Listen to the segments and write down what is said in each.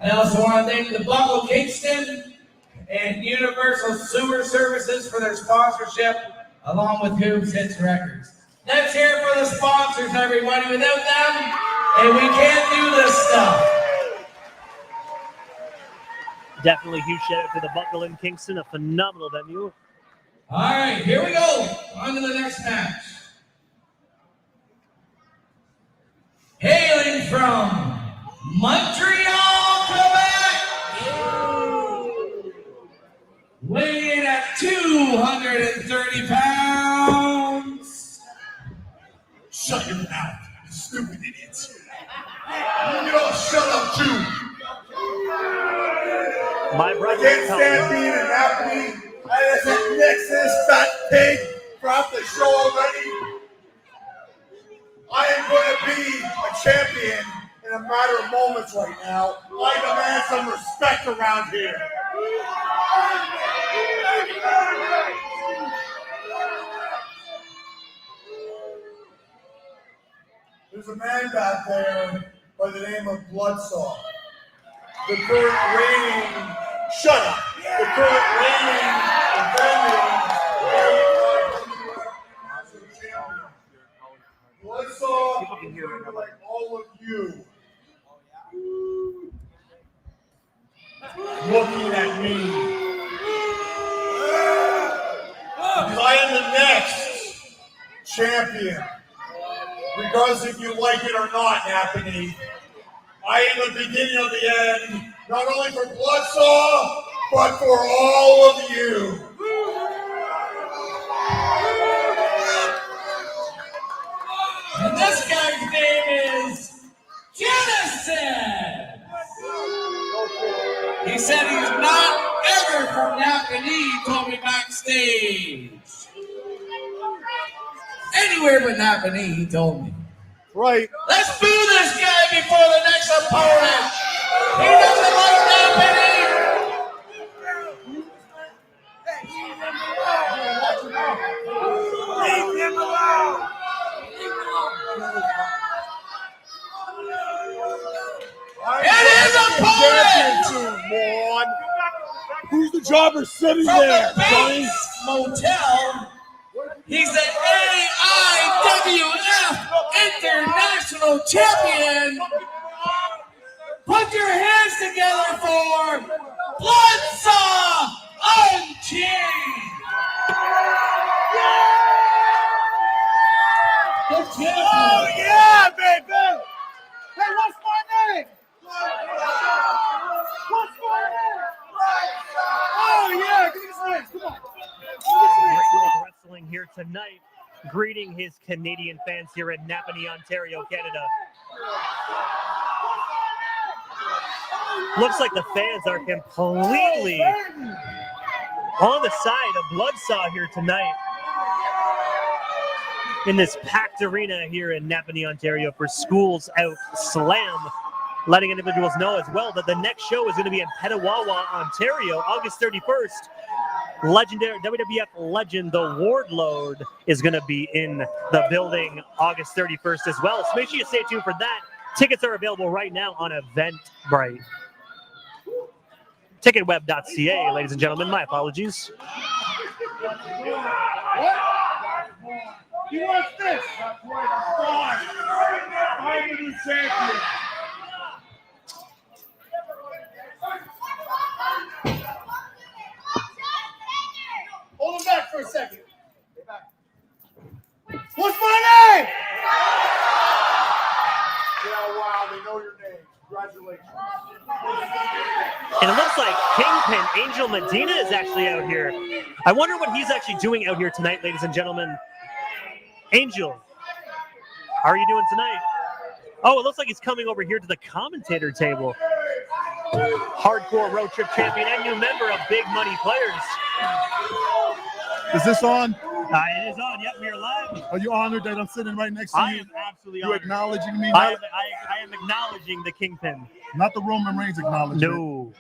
I also want to thank the Buffalo Kingston and Universal Sewer Services for their sponsorship, along with Hoops Hits Records. Let's hear it for the sponsors, everybody. Without them, and we can't do this stuff. Definitely huge shout out to the Buffalo in Kingston, a phenomenal venue. All right, here we go. On to the next match. Hailing from Montreal, Quebec, weighing at 230 pounds. Shut your mouth, you stupid idiots. You all shut up, too. My brother can't stand being an Napanee. I said, Nexus, fat pig, throughout the show already. I am going to be a champion in a matter of moments right now. I demand some respect around here. There's a man back there by the name of Bloodsaw. The current reigning, shut up! The current reigning, defending, champion. Bloodsaw, like all of you, looking at me. Because I am the next champion. Regardless if you like it or not, Napanee. I am the beginning of the end, not only for Bloodsaw, but for all of you. And this guy's name is Genesis. He said he's not ever from Napanee, he told me backstage. Anywhere but Napanee, he told me. Right. Let's boo this guy before the next opponent. He doesn't like Napanee. Leave him alone. And his opponent Who's the jobber sitting from there, the Johnny? Base Motel. He's the AIWF International Champion. Put your hands together for Bloodsaw Unchained. Oh yeah, baby! Hey, what's my name? What's my name? Oh yeah, give me his names. Come on. Great wrestling here tonight, greeting his Canadian fans here in Napanee, Ontario, Canada. Looks like the fans are completely on the side of Bloodsaw here tonight in this packed arena here in Napanee, Ontario for Schools Out Slam. Letting individuals know as well that the next show is going to be in Petawawa, Ontario, August 31st. Legendary WWF legend, the Wardlord, is going to be in the building August 31st as well. So make sure you stay tuned for that. Tickets are available right now on Eventbrite. Ticketweb.ca, ladies and gentlemen. My apologies. He wants this. I'm the new champion. Hold him back for a second. What's my name? Yeah, wow, they know your name. Congratulations. And it looks like Kingpin Angel Medina is actually out here. I wonder what he's actually doing out here tonight, ladies and gentlemen. Angel, how are you doing tonight? Oh, it looks like he's coming over here to the commentator table. Hardcore road trip champion and new member of Big Money Players. Is this on? It is on. Yep, we are live. Are you honored that I'm sitting right next to you? I am absolutely You honored. acknowledging me? I am acknowledging the Kingpin. Not the Roman Reigns acknowledgement. No.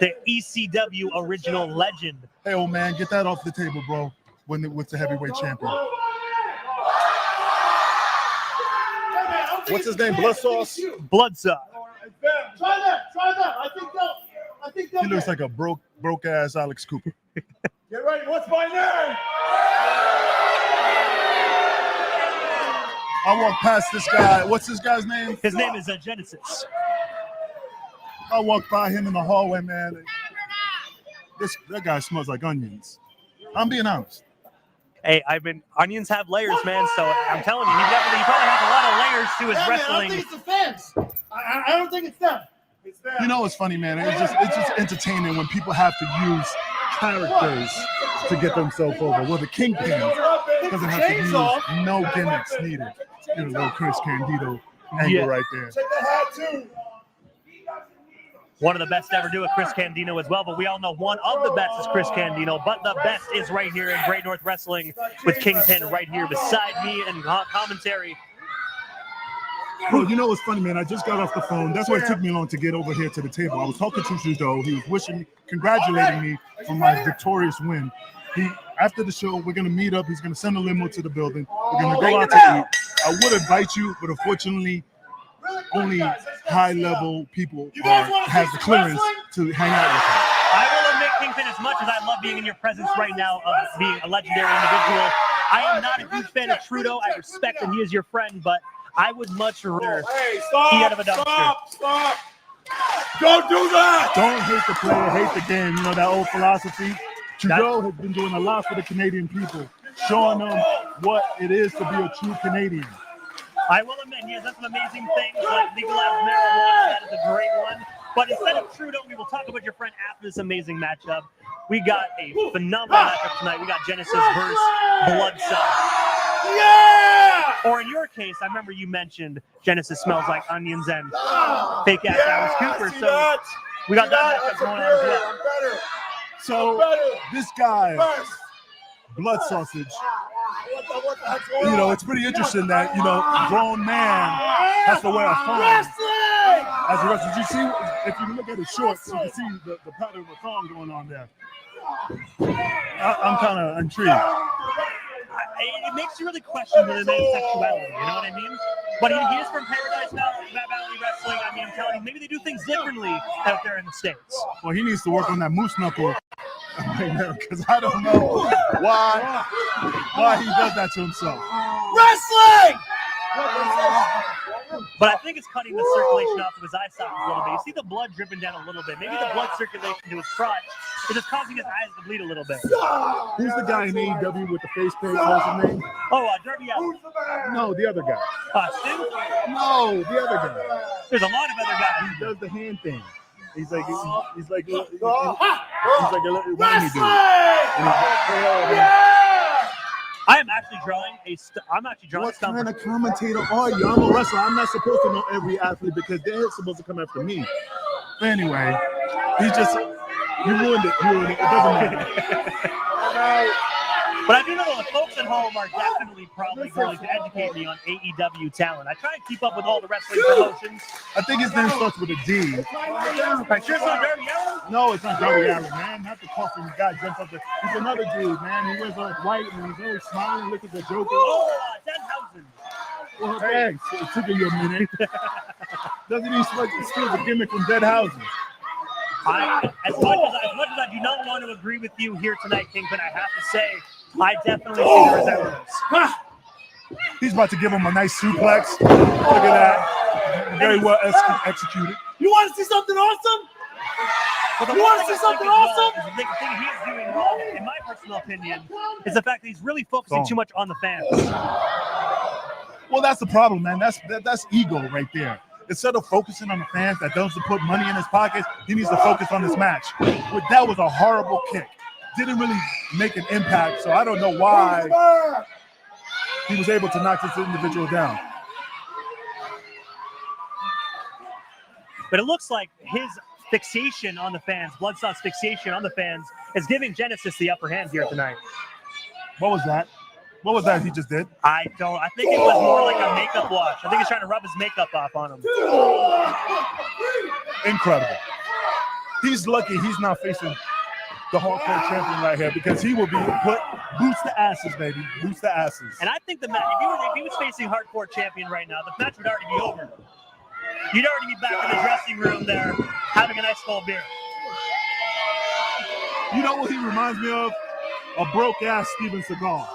The ECW original legend. Hey, old man, get that off the table, bro. With the heavyweight champion. What's his name? Bloodsaw? Bloodsaw. Try that. He looks like a broke ass Alex Cooper. Get ready. What's my name? I walk past this guy. What's this guy's name? His name is Genesis. I walked by him in the hallway, man. That guy smells like onions. I'm being honest. Hey, onions have layers, man. So I'm telling you, he probably has a lot of layers to his wrestling. I don't think it's the fans. I don't think it's them. It's them. You know what's funny, man? It's just entertaining when people have to use characters to get themselves over. Well, the Kingpin doesn't have to use no gimmicks needed. You know, little Chris Candido angle right there. Take the hat too. One of the best to ever do it, Chris Candido as well. But we all know one of the best is Chris Candido. But the best is right here in Great North Wrestling with Kingpin right here beside me in commentary. Bro, you know what's funny, man? I just got off the phone. That's why it took me long to get over here to the table. I was talking to Trudeau. He was congratulating me for my victorious win. After the show, we're going to meet up. He's going to send a limo to the building. We're going to go out to eat. I would invite you, but unfortunately, only high-level people have the clearance to hang out with him. I will admit, Kingpin, as much as I love being in your presence right now of being a legendary individual, I am not a huge fan of Trudeau. I respect him. He is your friend, but I would much rather he out of a dumpster. Stop! Don't do that! Don't hate the player, hate the game. You know that old philosophy? Trudeau has been doing a lot for the Canadian people, showing them what it is to be a true Canadian. I will admit, he has done some amazing things like legalize marijuana. That is a great one. But instead of Trudeau, we will talk about your friend after this amazing matchup. We got a phenomenal matchup tonight. We got Genesis versus Bloodsaw. Yeah! Or in your case, I remember you mentioned Genesis smells like onions and fake ass Alice Cooper. So we got that matchup going on as well. So this guy, Blood Sausage, you know, it's pretty interesting that, you know, a grown man has to wear a thong as a wrestler. You see, if you look at his shorts, you can see the pattern of the thong going on there. I'm kind of intrigued. It makes you really question the man's sexuality, you know what I mean? But he is from Paradise Valley Wrestling. I mean, I'm telling you, maybe they do things differently out there in the States. Well, he needs to work on that moose knuckle because I don't know why he does that to himself. Wrestling! But I think it's cutting the circulation off of his eye sockets a little bit. You see the blood dripping down a little bit. Maybe the blood circulation to his crotch is just causing his eyes to bleed a little bit. Who's the guy in AEW with the face paint? What's his name? Oh, Darby Allin. No, the other guy. Stu? No, the other guy. There's a lot of other guys. He does the hand thing. He's like a little whiny dude. I am actually drawing What kind of commentator are you? I'm a wrestler. I'm not supposed to know every athlete because they're supposed to come after me. But anyway, you ruined it. It doesn't matter. But I do know the folks at home are definitely probably going to educate me on AEW talent. I try and keep up with all the wrestling promotions. I think his name starts with a D. Are you sure it's not Darby Allin? No, it's not Darby Allin, man. Not the coughing guy jumps up there. He's another dude, man. He wears like white and he's always smiling. Look at the Joker. Oh, Denhausen. Well, thanks. It took you a minute. Doesn't he steal the gimmick from Deadhausen? As much as I do not want to agree with you here tonight, Kingpin, I have to say, I definitely see the resemblance. He's about to give him a nice suplex. Look at that. Very well executed. You want to see something awesome? You want to see something awesome? The thing he is doing wrong, in my personal opinion, is the fact that he's really focusing too much on the fans. Well, that's the problem, man. That's ego right there. Instead of focusing on the fans that doesn't put money in his pockets, he needs to focus on this match. But that was a horrible kick. Didn't really make an impact, so I don't know why he was able to knock this individual down. But it looks like his fixation on the fans, Bloodsaw's fixation on the fans, is giving Genesis the upper hand here tonight. What was that? What was that he just did? I think it was more like a makeup wash. I think he's trying to rub his makeup off on him. Incredible. He's lucky he's not facing the hardcore champion right here because he will be boots the asses, baby. Boots the asses. And I think the match, if he was facing hardcore champion right now, the match would already be over. You'd already be back in the dressing room there having a nice cold beer. You know what he reminds me of? A broke-ass Steven Seagal.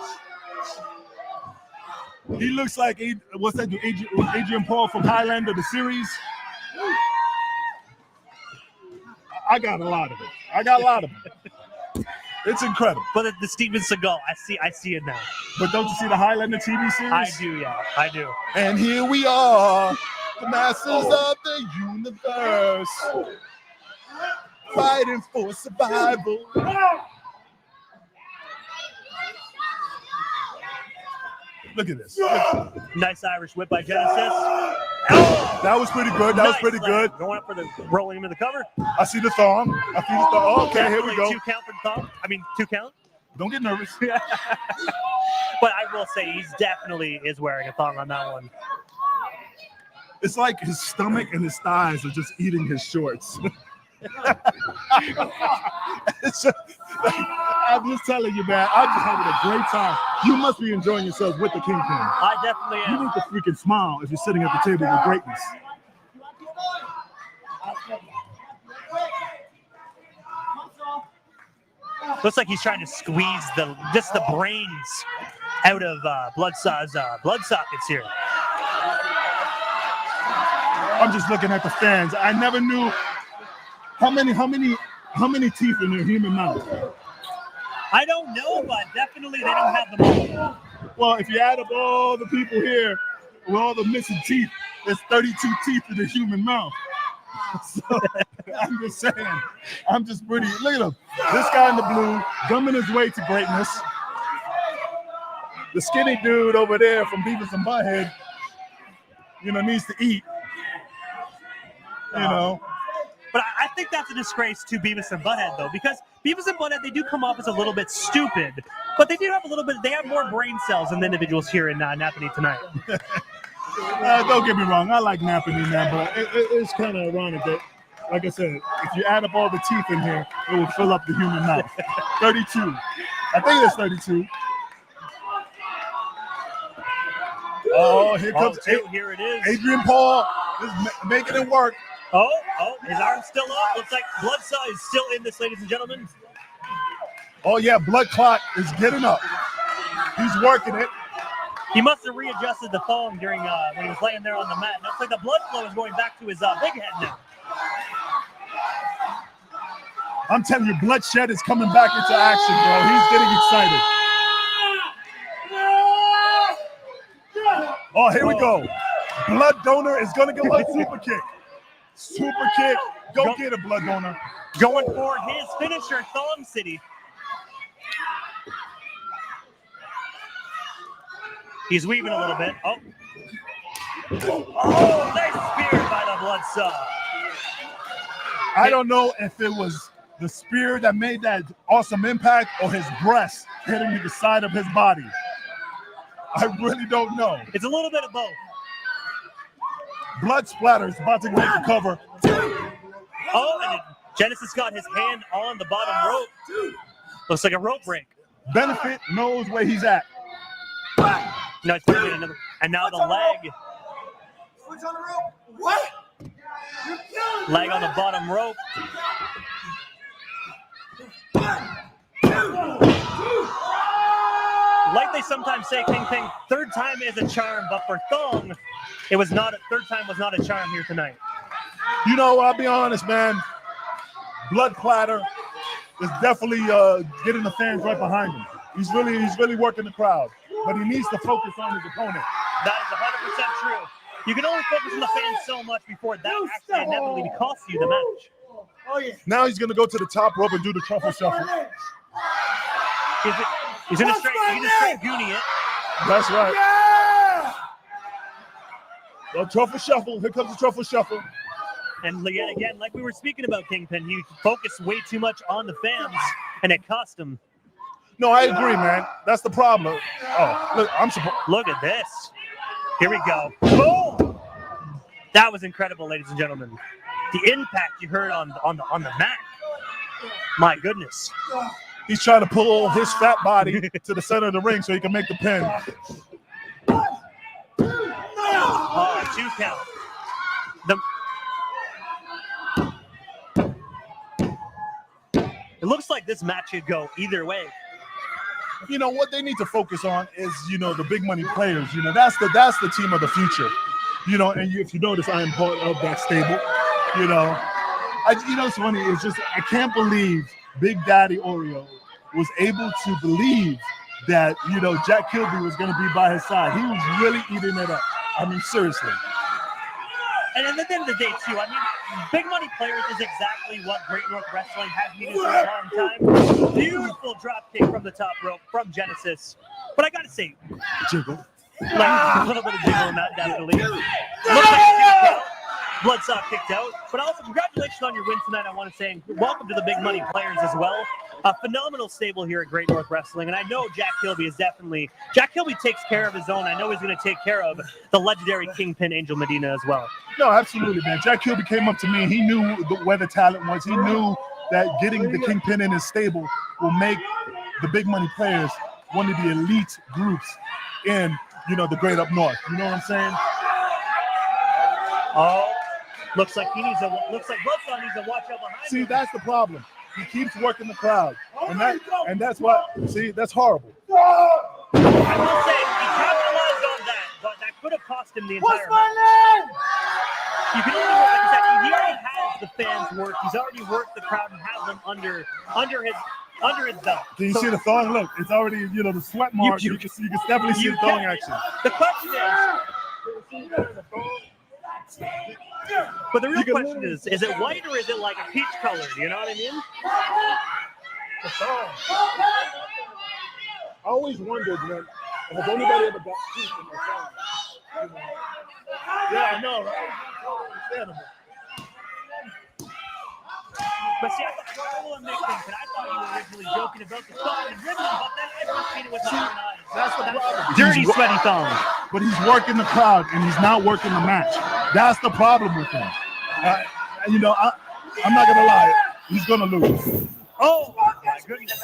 He looks like, what's that dude, Adrian Paul from Highlander, the series? I got a lot of it. It's incredible. But the Steven Seagal, I see it now. But don't you see the Highlander TV series? I do, yeah, I do. And here we are, the masters of the universe, fighting for survival. Look at this. Nice Irish whip by Genesis. That was pretty good. That was pretty good. Going up for the rolling him in the cover. I see the thong. Oh, okay, here we go. 2 count for the thong. I mean, 2 count. Don't get nervous. But I will say he's definitely is wearing a thong on that one. It's like his stomach and his thighs are just eating his shorts. It's just, I'm just telling you, man, I'm just having a great time. You must be enjoying yourself with the Kingpin. I definitely am. You need to freaking smile if you're sitting at the table with greatness. Looks like he's trying to squeeze the brains out of Bloodsaw's blood sockets here. I'm just looking at the fans. I never knew how many teeth in their human mouth. I don't know, but definitely they don't have them all. Well, if you add up all the people here with all the missing teeth, there's 32 teeth in the human mouth. So, I'm just saying, I'm just pretty. Look at him. This guy in the blue, gumming his way to greatness. The skinny dude over there from Beavis and Butthead, needs to eat. But I think that's a disgrace to Beavis and Butthead, though, because Beavis and Butthead, they do come off as a little bit stupid, but they do have they have more brain cells than the individuals here in Napanee tonight. Don't get me wrong, I like Napanee, man, but it's kind of ironic that, like I said, if you add up all the teeth in here, it will fill up the human mouth. 32. I think it's 32. Oh, here comes here it is. Adrian Paul is making it work. Oh, his arm's still up. Looks like Bloodsaw is still in this, ladies and gentlemen. Oh, yeah, Blood Clot is getting up. He's working it. He must have readjusted the thong during when he was laying there on the mat. Looks like the blood flow is going back to his big head now. I'm telling you, Bloodshed is coming back into action, bro. He's getting excited. Oh, here we go. Blood Donor is going to go on super kick. Super kick. Go get it, Blood Donor. Going for his finisher, Thong City. He's weaving a little bit. Oh, nice spear by the Bloodsaw. I don't know if it was the spear that made that awesome impact or his breast hitting the side of his body. I really don't know. It's a little bit of both. Blood splatter is about to make the cover. Oh, and Genesis got his hand on the bottom rope. Looks like a rope break. Benefit knows where he's at. No, it's gonna get another. And now the leg. Switch on the rope. What? Leg on the bottom rope. Like they sometimes say, Kingpin, third time is a charm, but for Thong, it was not. Third time was not a charm here tonight. I'll be honest, man. Blood Clatter is definitely getting the fans right behind him. He's really working the crowd, but he needs to focus on his opponent. That is 100% true. You can only focus on the fans so much before that actually inevitably costs you the match. Oh, yeah. Now he's going to go to the top rope and do the truffle shuffle. He's in a straight goonie it. That's right. Yeah! The truffle shuffle. Here comes the truffle shuffle. And yet again, like we were speaking about, Kingpin, he focused way too much on the fans, and it cost him. No, I agree, man. That's the problem. Oh, look, Look at this. Here we go. Boom! That was incredible, ladies and gentlemen. The impact you heard on the mat. My goodness. He's trying to pull his fat body to the center of the ring so he can make the pin. Oh, 2 count. It looks like this match could go either way. You know what they need to focus on is, the big money players. That's the team of the future. And if you notice, I am part of that stable. It's funny. It's just I can't believe Big Daddy Oreo was able to believe that Jack Kilby was going to be by his side. He was really eating it up. I mean, seriously. And at the end of the day, too, big money players is exactly what Great North Wrestling has needed for a long time. Beautiful drop kick from the top rope from Genesis. But I got to say, Jiggle. a little bit of jiggle in that, definitely. Looks like Bloodsaw kicked out. But also, congratulations on your win tonight, I want to say. And welcome to the big money players as well. A phenomenal stable here at Great North Wrestling. And I know Jack Kilby Jack Kilby takes care of his own. I know he's going to take care of the legendary Kingpin Angel Medina as well. No, absolutely, man. Jack Kilby came up to me. He knew where the talent was. He knew that getting the Kingpin in his stable will make the big money players one of the elite groups in, the great up north. You know what I'm saying? Oh, looks like Bloodsaw needs to watch out behind him. See, that's the problem. He keeps working the crowd, and that's what. See, that's horrible. I will say he capitalized on that, but that could have cost him the entire match. You can only work, like I said, he already has the fans work. He's already worked the crowd and has them under his belt. Can you see the thong? Look, it's already the sweat mark. You can definitely see the thong action. The question is. But the real question is it white or is it like a peach color? You know what I mean? I always wondered, man, has anybody ever got peach in their song? Yeah, I know, right? Understandable. But see, I thought we're a little mixed things, and I thought you were originally joking about the thong and ribbon, but then I first seen it with my own eyes. That's the problem. Dirty, sweaty thong. But he's working the crowd, and he's not working the match. That's the problem with him. I'm not gonna lie, he's gonna lose. Oh my goodness!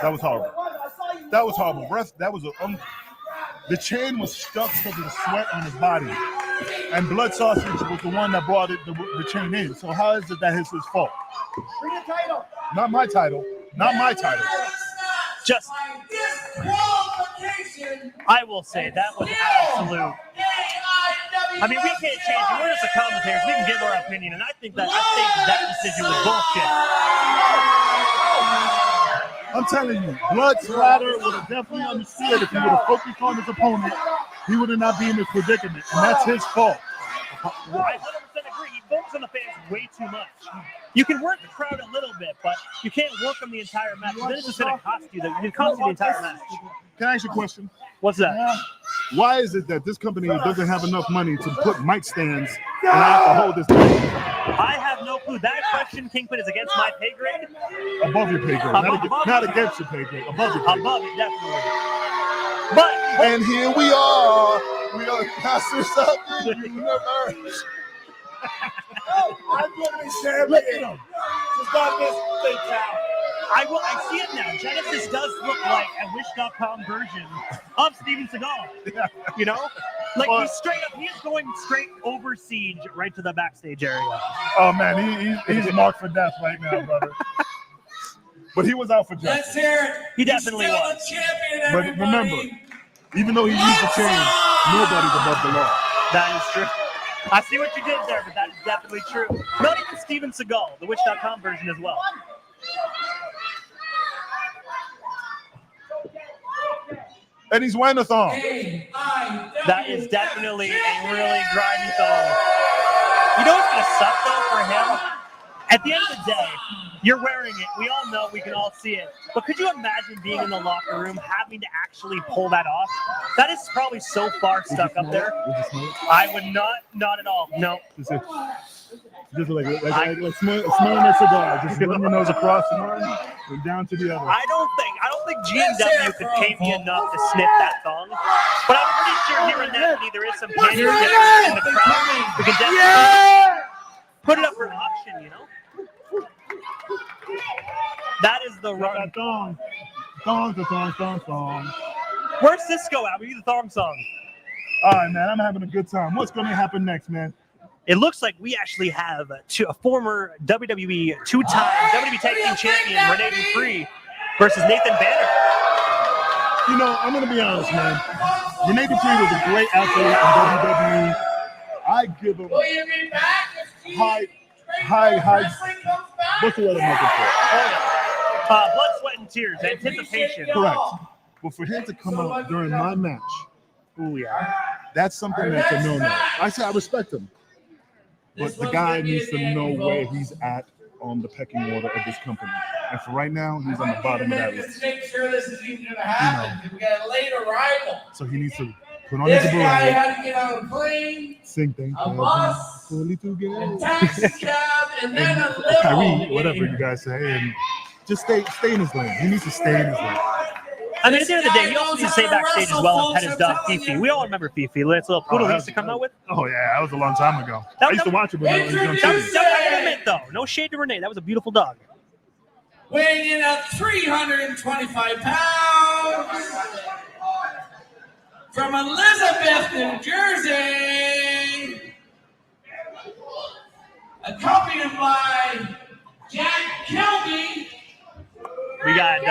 That was horrible. That was horrible. That was the chain was stuck because of the sweat on his body, and Blood Sausage was the one that brought the chain in. So how is it that it's his fault? Bring the title. Not my title. Not my title. Just, I will say that was absolute. I mean, we can't change it. We're just the commentators. We can give our opinion, and I think that decision was bullshit. I'm telling you, Blood Splatter would have definitely understood if he would have focused on his opponent. He would have not been in this predicament, and that's his fault. I 100% agree. He focuses on the fans way too much. You can work the crowd a little bit, but you can't work them the entire match. Then it's just going to cost you. It costs you the entire match. Can I ask you a question? What's that? Why is it that this company doesn't have enough money to put mic stands and have to hold this thing? I have no clue. That question, Kingpin, is against my pay grade. Above your pay grade. Not against your pay grade. Above your pay grade. Above it, definitely. But and here we are. We are masters of the universe. I'm going to be champion. Just got this thing out. I see it now. Genesis does look like a Wish.com version of Steven Seagal. You know? Like he's going straight over siege right to the backstage area. Oh man, he's marked for death right now, brother. But he was out for justice. Let's hear it. He definitely He's still was. a champion, But everybody. remember, even though he used the chain, nobody's above the law. That is true. I see what you did there, but that is definitely true. Not even Steven Seagal, the Wish.com version as well. And he's wearing a thong. That is definitely a really grimy thong. You know what's going to suck, though, for him? At the end of the day, you're wearing it. We all know. We can all see it. But could you imagine being in the locker room, having to actually pull that off? That is probably so far stuck up there. I would not at all. No. Just like smelling a cigar. Just run your nose across the one and down to the other. I don't think GNW could pay me enough to sniff that thong. But I'm pretty sure here in Napanee there is some panties in the crowd. We can definitely put it up for auction, you know? That is the run. Thong. Where's Cisco at? We need the thong song. All right, man. I'm having a good time. What's going to happen next, man? It looks like we actually have a former WWE two-time WWE Tag Team Champion Rene Dupree versus Nathan Banner. You know, I'm going to be honest, man. Rene Dupree was a great athlete in WWE. I give him high. What's the word I'm looking for? Blood, sweat, and tears. Anticipation. Correct. But for him to come out during my match, Oh yeah. that's something that's a no-no. I say I respect him, but the guy needs to know where he's at on the pecking order of this company. And for right now, he's on the bottom of that list. Make sure this is even going to happen. We got a late arrival. So he needs to put on his This guy ability, had to get on a plane, sing things, a bus, fully a together, taxi cab, and then a or Kyrie, limo. whatever you guys say, and just stay in his lane. He needs to stay in his lane. I mean, at the end of the day, he also needs to stay backstage as well and pet his dog Fifi. We all remember Fifi. That's a little poodle he used to come out with. Oh yeah, that was a long time ago. That- I used to watch it when I was young. I gotta admit, though, no shade to Rene. That was a beautiful dog. Weighing in at 325 pounds. From Elizabeth, New Jersey. Accompanied by Jack Kilby. We got We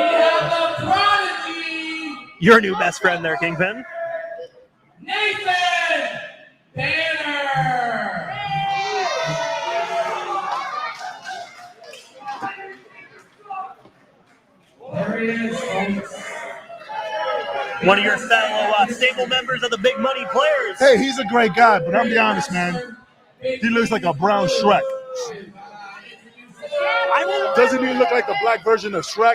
have the prodigy, your new best friend there, Kingpin. Nathan Banner. There he is, folks. One of your fellow stable members of the Big Money Players. Hey, he's a great guy, but I'm be honest, man. He looks like a brown Shrek. Doesn't he look like the black version of Shrek?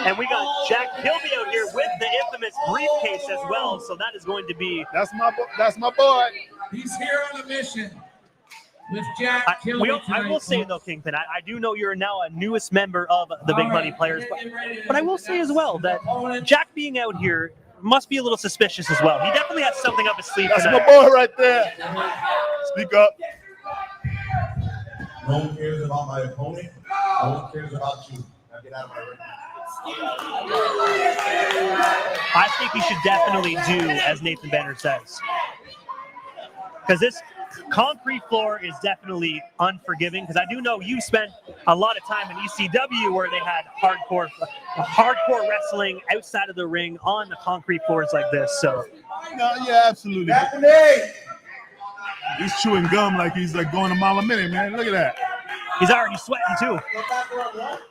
And we got Jack Kilby out here with the infamous briefcase as well. So that is going to be. That's my boy. He's here on a mission with Jack Kilby. I will say though, Kingpin, I do know you're now a newest member of the Big Money Players, but I will say as well that Jack being out here must be a little suspicious as well. He definitely has something up his sleeve That's tonight. my boy right there. Speak up. No one cares about my opponent. No one cares about you. Now get out of my ring. I think he should definitely do as Nathan Banner says. Because this concrete floor is definitely unforgiving. Because I do know you spent a lot of time in ECW where they had hardcore wrestling outside of the ring on the concrete floors like this. So No, yeah, absolutely. Napanee! He's chewing gum like he's like going a mile a minute, man. Look at that. he's already sweating too. Go back where I want.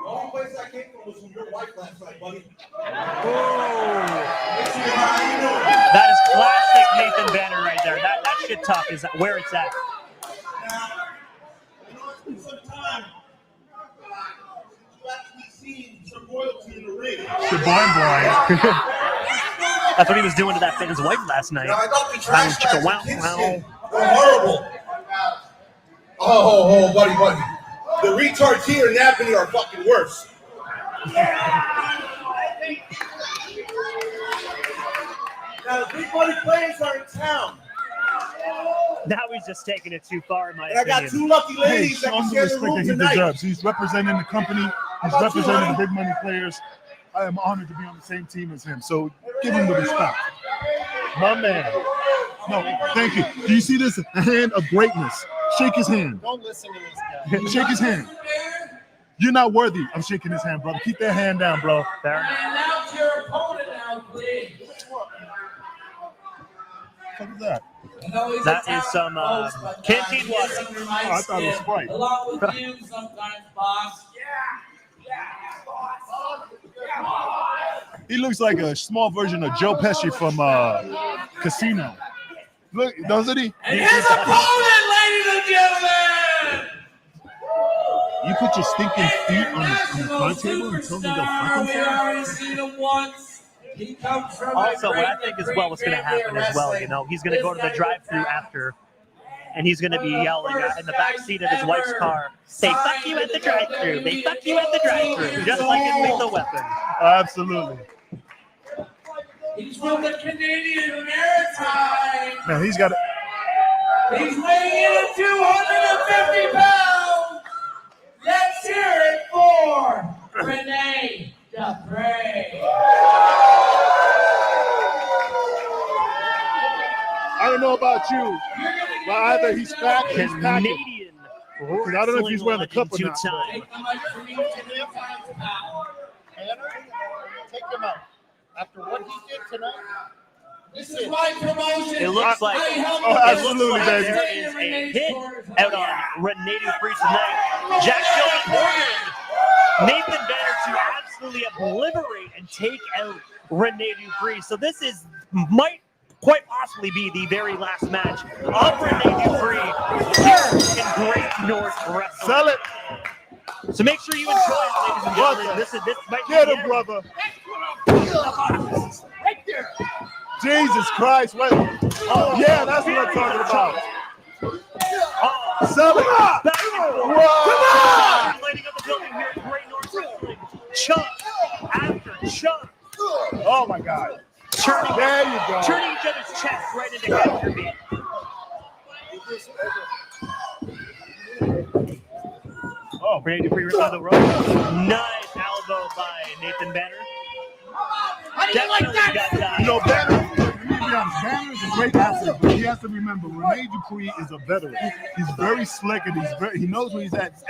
The only place I came from was from your wife last night, buddy. That is classic Nathan Banner right there. That shit talk is where it's at. Now, you know, it's been some time. You actually seen some royalty in the ring. The boy. That's what he was doing to his wife last night. Now, I got the trash Chicka bags wow, in wow. Kingston. They're horrible. Oh, buddy. The retards here in Napanee are fucking worse. Now, the Big Money Players are in town. Now he's just taking it too far, in my And I opinion. got two lucky Hey, ladies that show can him the share the respect room that he tonight. deserves. He's representing the company. He's How about you, representing honey? the Big Money Players. I am honored to be on the same team as him. So give him the respect. My man. No, thank you. Do you see this? A hand of greatness. Shake his hand. Don't listen to this guy. Shake his hand. You're not worthy of shaking his hand, brother. Keep that hand down, bro. There. And announce your opponent now, please. What is that? That is some canteen water. Oh, I thought it was Sprite. Along with you sometimes, boss. He looks like a small version of Joe Pesci from Casino. Look, doesn't he? And his opponent, ladies and gentlemen. You put your stinking feet on the card table and tell me to go fuck We himself? already seen him once. He comes from Also, a what I great- think as well what's going to happen as well, you know, he's going to go to the drive-thru after, and he's going to be yelling in the back seat of his wife's car, "They fuck you at the drive-thru. They fuck you at the drive-thru," just like in Lethal Weapon. Absolutely. He's from the Canadian Maritime. Man, he's got it. He's weighing in at 250 pounds. Let's hear it for Rene Dupree. know about you, but either he's fat or he's packing. Canadian I don't know if he's wearing a cup or not. two-time. Take him out. After what he did tonight, This is my promotion. It looks like, absolutely, baby. There is a hit out on Rene Dupree tonight. Jack Gilbert ordered Nathan Banner to absolutely obliterate and take out Rene Dupree. So this might quite possibly be the very last match of Rene Dupree here in Great North Wrestling. Sell it. So make sure you enjoy it, ladies and gentlemen. This might be Get the him, end. brother. right there. Jesus Christ. Wait. Oh, yeah, that's what I'm talking about. Sell it. Back and forth. Whoa. Lighting up the building here at Great North Wrestling. Chunk after chunk. Oh, my God. There you go. Turning each other's chest right into capture beat. Oh, Rene Dupree ripped on the rope. Nice elbow by Nathan Banner. How do you like that? Got that. You know, Banner is a great athlete, but he has to remember, Rene Dupree is a veteran. He's very slick, and he knows where he's at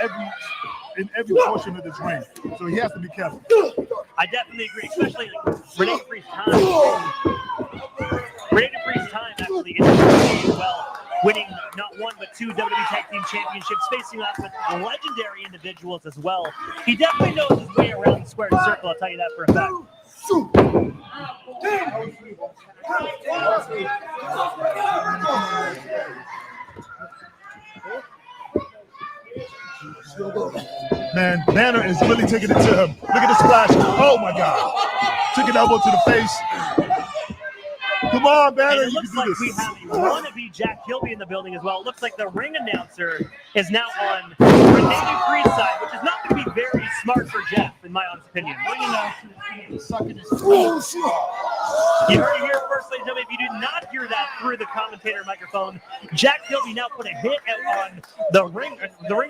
in every portion of this ring. So he has to be careful. I definitely agree, especially like Rene Dupree's time. Rene Dupree's time actually in the WWE as well, winning not one but 2 WWE Tag Team Championships, facing off with legendary individuals as well. He definitely knows his way around the square circle. I'll tell you that for a fact. Man, Banner is really taking it to him. Look at the splash. Oh, my God. Took an elbow to the face. Come on, Banner. And it You looks can like do we this. have a wannabe Jack Kilby in the building as well. It looks like the ring announcer is now on Rene Dupree's side, which is not going to be very smart for Jeff, in my honest opinion. You heard it here first, ladies and gentlemen. If you did not hear that through the commentator microphone, Jack Kilby now put a hit out on the ring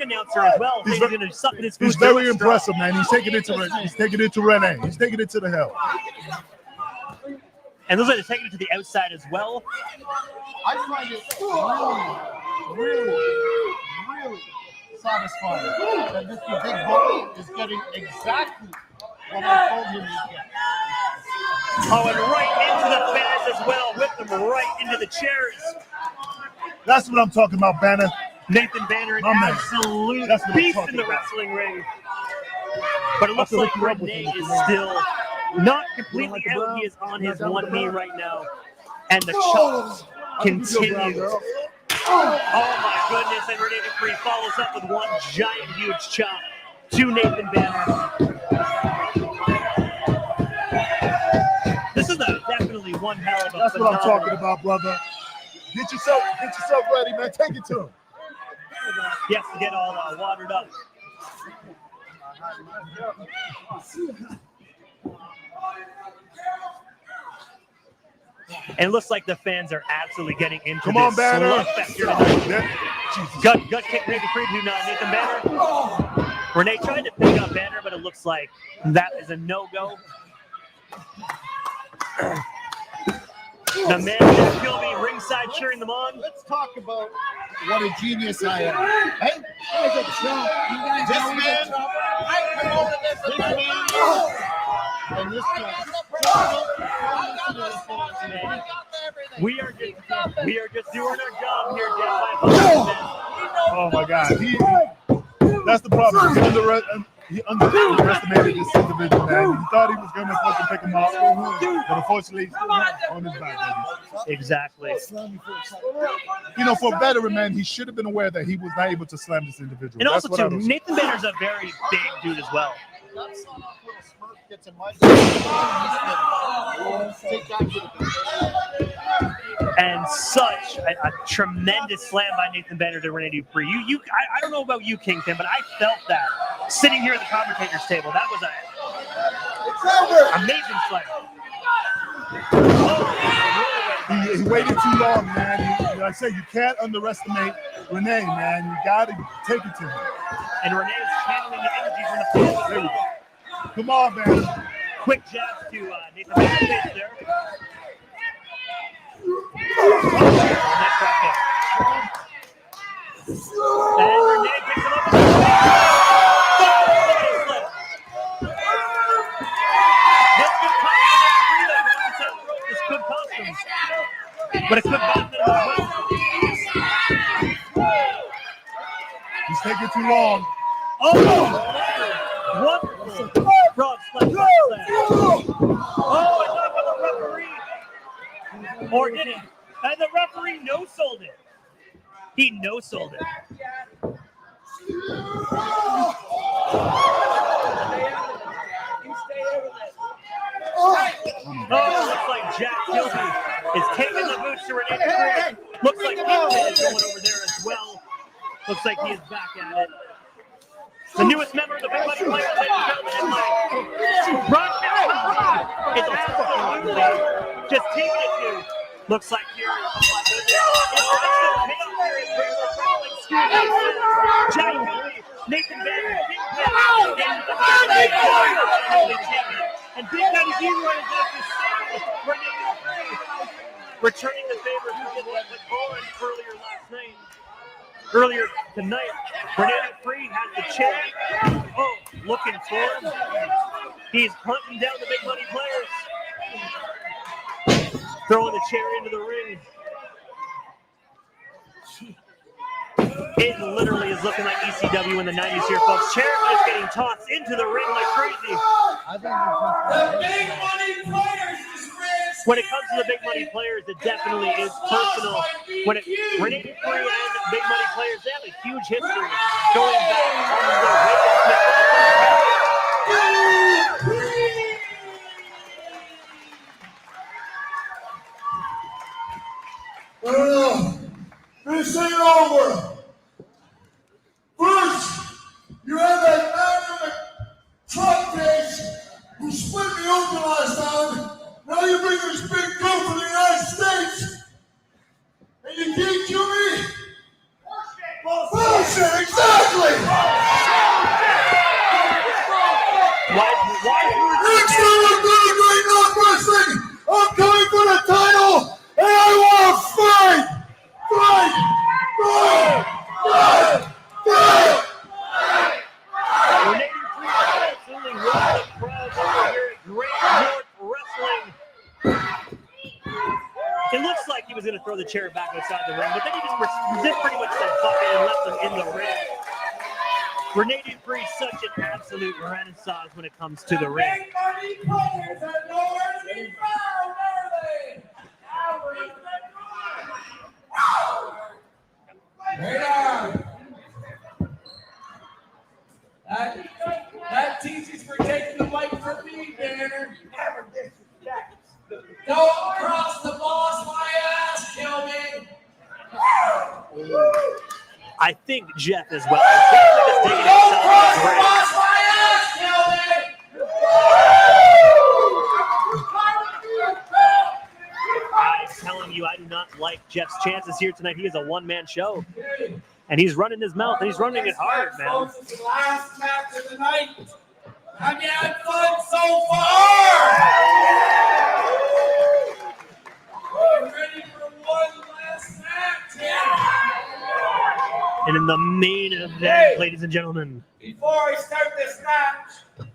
announcer as well. He's going to suck in his food. He's very impressive, man. He's taking it to Rene. He's taking it to the hell. And those are taking it to the outside as well. I find it really satisfying that Mr. Big Bully is getting exactly what I told him he'd get. Oh, and right into the fans as well. Whip them right into the chairs. That's what I'm talking about, Banner. Nathan Banner, an My man. absolute That's what I'm beast talking in the about. wrestling ring. But it looks I'll like hook you up with Rene him. is still not completely out. He is on his one knee right now. And the chops continue. Oh my goodness, and Rene Dupree follows up with one giant huge chop to Nathan Banner. This is definitely one hell of a That's what I'm phenomenal- talking about, brother. Get yourself ready, man. Take it to him. He has to get all watered up. And it looks like the fans are absolutely getting into Come this on, Banner. slugfest here tonight. Yeah. Gut kick Rene Dupree to Nathan Banner. Rene tried to pick up Banner, but it looks like that is a no-go. The man Jack Kilby ringside cheering them on. Let's talk about what a genius I am. Hey, this man, I promoted this and this guy. We are just doing our job here, Jeff. My apologies, man. Oh my God. That's the problem. He underestimated this individual, man. He thought he was going to fucking pick him up, but unfortunately, on his back, baby. Exactly. You know, for a veteran man, he should have been aware that he was not able to slam this individual. And That's also, what I too, was- Nathan Banner's a very big dude as well. Gets in my take that to the And such a tremendous slam by Nathan Banner to Rene Dupree. I don't know about you, Kingpin, but I felt that sitting here at the commentators table. That was an amazing slam. Oh, He waited too long, man. Like I said, you can't underestimate Rene, man. You got to take it to him. and Rene is channeling the energy from the field. There we go. Come on, man. Quick jab to Nathan Banner's face there. That drop kick. And Rene picks him up. This could cost him. This could cost him. But it could benefit him as well. He's taking too long. Oh, wonderful. Frog splash. Oh, it's not for the referee. Or did he? And the referee no-sold it. He no-sold it. Oh, looks like Jack Gilby is taking the boots to Rene. Looks like Kingpin is going over there as well. Looks like he is back at it. The newest member of the Big Money Players, ladies and gentlemen, in my broadcast is absolutely just taking it to. Looks like here is Jack Gilby, Nathan Banner, Kingpin, and Big Daddy D-Roy is at the side. Returning the favor who did what Owen earlier tonight. Rene Free has the chair. Oh, looking for him. He's hunting down the Big Money Players. Throwing the chair into the ring. It literally is looking like ECW in the 90s here, folks. Chair is getting tossed into the ring like crazy. The Big Money Players is when it comes to the Big Money Players, it definitely is personal. When Rene Free and the Big Money Players, they have a huge history going back on the This ain't over. First, you had that man in the truck case who split me open last time. Now you bring this big goof from the United States, and you can't kill me? Bullshit, exactly! Next time I'm doing Great North Wrestling, I'm coming for the title, and I want to fight! Rene Free absolutely rolled the crowd over here at Great North Wrestling. It looks like he was going to throw the chair back outside the ring, but then he just pretty much said fuck it and left him in the ring. Rene Free is such an absolute renaissance when it comes to the ring. Big Money Players are nowhere to be found, are they? Right on. That teaches for taking the mic from me, Banner. Never disrespect. Don't cross the boss my ass, kill me. I think Jeff as well. Just taking Don't cross the himself boss my ass, kill me. I'm telling you, I do not like Jeff's chances here tonight. He is a one-man show. And he's running his mouth, and he's running it hard, man. This is the last match of the night. Have you had fun so far? Are you ready for one last match? And in the main event, ladies and gentlemen. Before I start this match,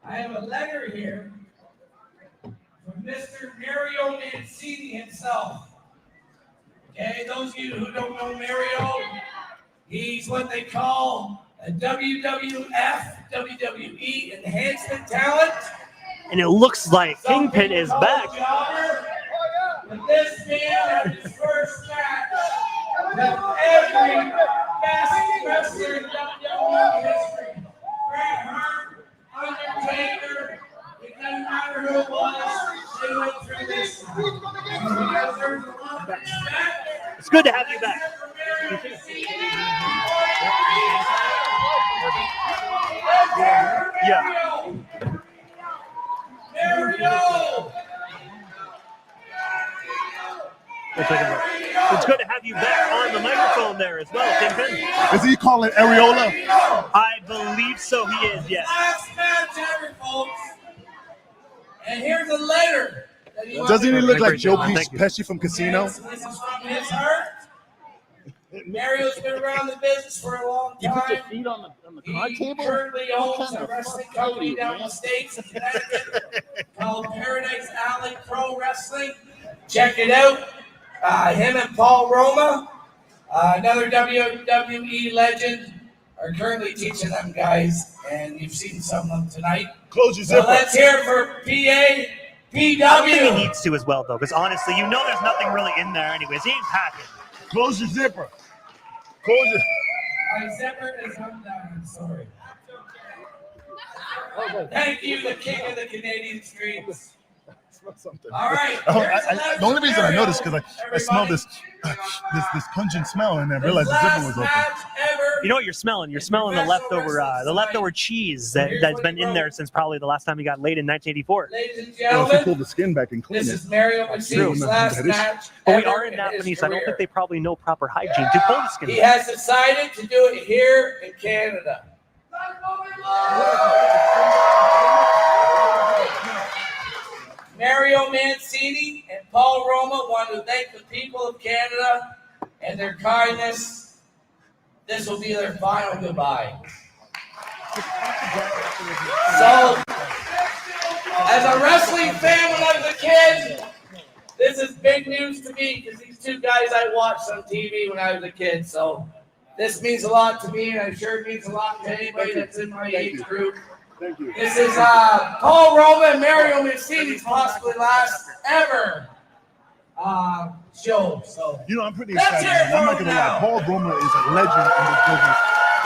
I have a letter here from Mr. Mario Mancini himself. Okay, those of you who don't know Mario, he's what they call a WWF, WWE enhancement talent. And it looks like Kingpin is back. But this man had his first match with every best wrestler in WWE history. Bret Hart, Undertaker, it doesn't matter who it was, they went through this. It's good to have you back. Yeah. There we go. It's good to have you back on the microphone there as well, Kingpin. Is he calling Areola? I believe so, he is, yes. Last match ever, folks. And here's a letter Doesn't he look like Joe Thank you. Pesci from Casino? This is from his heart. Mario's been around the business for a long You put your time. feet on the card He table? currently owns What kind a of wrestling fuck are company you, down in man? the States in Connecticut called Paradise Alley Pro Wrestling. Check it out. Him and Paul Roma, another WWE legend, are currently teaching them guys, and you've seen some of them tonight. Close your So zipper. let's hear it for I don't think he PW. needs to as well, though, because honestly, you know there's nothing really in there anyways. He ain't packing. Close your zipper. Close your. My zipper is undone. I'm sorry. Thank you, the king of the Canadian streets. Something. All right. The only reason I noticed because I smelled this pungent smell and I realized the zipper was open. You know what you're smelling? You're smelling the leftover cheese that's been in there since probably the last time he got laid in 1984. Ladies and Well, if you gentlemen, pull the skin back and clean this it. is Mario true. Mancini's last match. But we ever are in his Napanee, so I don't career. think they probably know proper hygiene to pull the skin. He has decided to do it here in Canada. Mario Mancini and Paul Roma want to thank the people of Canada and their kindness. This will be their final goodbye. So, as a wrestling fan when I was a kid, this is big news to me because these two guys I watched on TV when I was a kid. So, this means a lot to me, and I'm sure it means a lot to anybody that's in my age group. Thank you. This is Paul Roma and Mario Mancini's possibly last ever show. So You know, I'm pretty Let's excited. hear it I'm for not him gonna lie. now. Paul Roma is a legend in this business.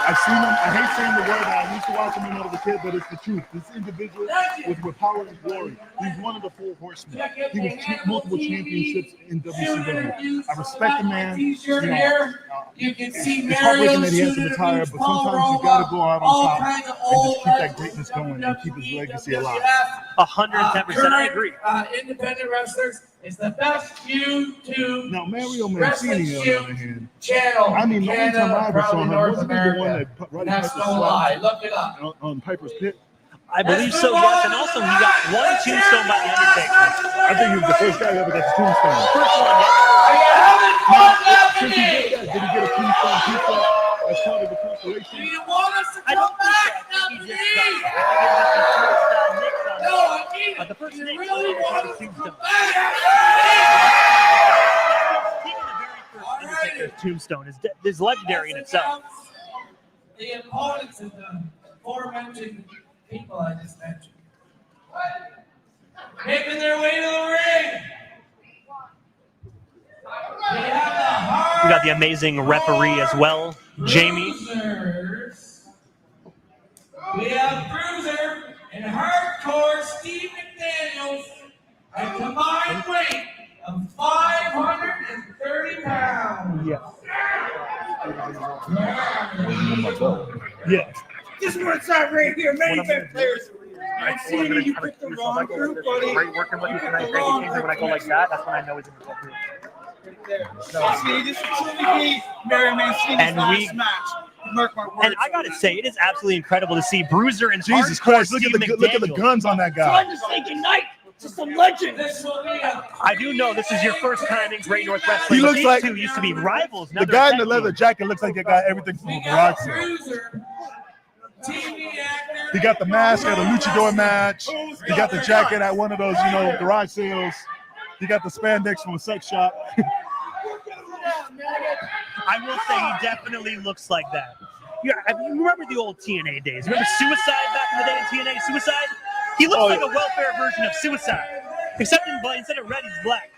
I've seen him. I hate saying the word. I used to watch him when I was a kid, but it's the truth. This individual with power and glory. He's one of the four horsemen. He was multiple championships in WCW. I respect the man. T-shirt You know, here. You can see it's Mario heartbreaking that he has to suited retire, against but Paul sometimes you Roma, gotta go out all on top kinds of and old just keep that legends greatness from going and keep his legacy alive. WWF. 110%, I agree. Independent wrestlers. It's the best YouTube Now, Mario wrestling Mancini, on the shoot other hand, channel. I mean, the only time I ever saw probably him North wasn't he the one America. that put right That's Piper's no lie. slap Look it up. on Piper's Pit? I believe so, yes. And also, he got one tombstone by The Undertaker. I think he was the first guy who ever got the tombstone. First one, yes. Are you having fun, Since he Napanee? did that, did he get a tombstone pizza as part of the Do constellation? you want us to I come don't think so. back, I think he just Napanee? got the first Nick No, on I mean But the it. first Do you Nick really was want the us to tombstone. come back? Taking the very first Undertaker tombstone is legendary in itself. The opponents of the aforementioned people I just mentioned. Making their way to the ring. We have the hard We got the amazing referee as well, Jamie. Bruisers. We have Bruiser and hardcore Steve McDaniels. A combined weight of 530 pounds. Yeah. Yeah. This is where it's at right here. Main event players. Mancini, you picked the wrong group, buddy. Great working with you tonight. Great occasion. When I go like that, that's when I know he's in the group. See, this will truly be Mario Mancini's And last match. Mark my words. And I gotta say, it is absolutely incredible to see Bruiser and Jesus hardcore Christ! Look Steve at the McDaniels. guns on that guy. Time to say goodnight to some legends. This will be a I do know this is your first time in Great North Wrestling. He but looks these like- two used to be rivals. Now The they're guy in the tag leather team. jacket looks like he got everything from a we garage got sale. Bruiser, TV actor. He got the mask at a luchador match. He got the jacket at one of those, garage sales. He got the spandex from a sex shop. I will say he definitely looks like that. Yeah, you remember the old TNA days? Remember Suicide back in the day in TNA? Suicide? He looks like a welfare version of Suicide, except instead of red, he's black.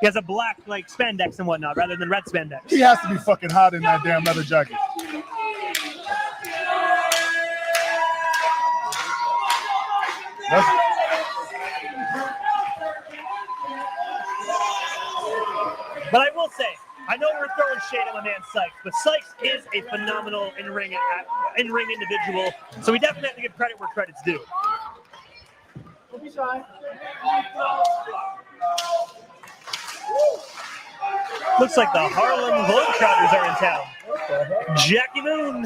He has a black spandex and whatnot rather than red spandex. He has to be fucking hot in that damn leather jacket. But I will say, I know we're throwing shade on my man Sykes, but Sykes is a phenomenal in-ring individual, so we definitely have to give credit where credit's due. Looks like the Harlem Globetrotters are in town. Jackie Moon.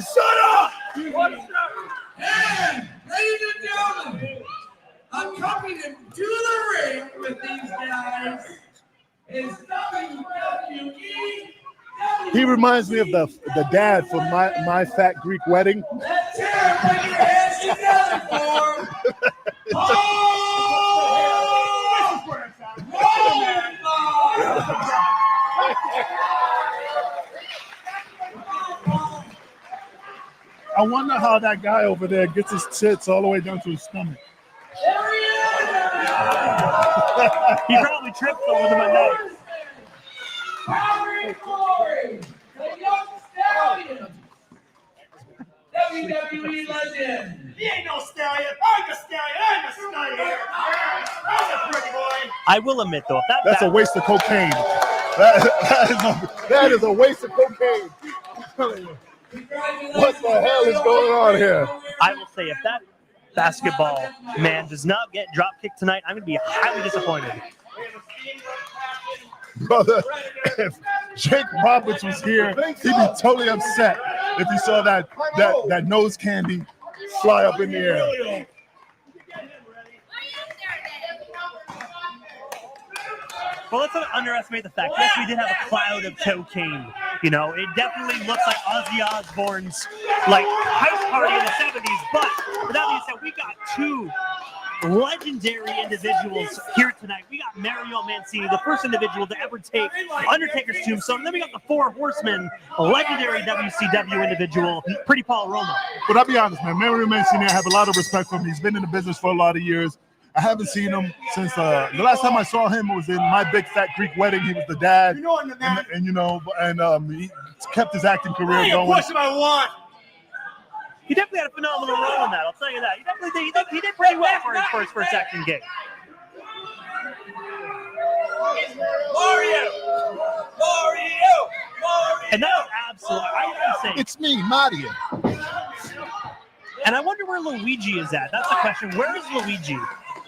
And, ladies and gentlemen, accompanying to the ring with these guys is WWE. He reminds me of the dad from my Fat Greek Wedding. Let's hear it. Put your hands together for I wonder how that guy over there gets his tits all the way down to his stomach. He probably tripped over them at night. The young stallion, WWE legend. He ain't no stallion. I'm the stallion. I'm the stallion. I'm the pretty boy. I will admit, though, if That's a waste of cocaine. That is a waste of cocaine. I'm telling you. What the hell is going on here? I will say, if that basketball man does not get drop kicked tonight, I'm going to be highly disappointed. Brother, if Jake Roberts was here, he'd be totally upset if he saw that nose candy fly up in the air. Well, let's not underestimate the fact. Yes, we did have a cloud of cocaine. You know, it definitely looks like Ozzy Osbourne's house party in the 70s. But with that being said, we got two legendary individuals here tonight. We got Mario Mancini, the first individual to ever take Undertaker's tombstone. And then we got the Four Horsemen, a legendary WCW individual, Pretty Paul Roma. But I'll be honest, man, Mario Mancini, I have a lot of respect for him. He's been in the business for a lot of years. I haven't seen him since the last time I saw him was in My Big Fat Greek Wedding. He was the dad, and he kept his acting career going. What I want? He definitely had a phenomenal role in that. I'll tell you that. He definitely did pretty well for his first acting gig. Mario! And that was absolutely, I have to say. It's me, Mario. And I wonder where Luigi is at. That's the question. Where is Luigi?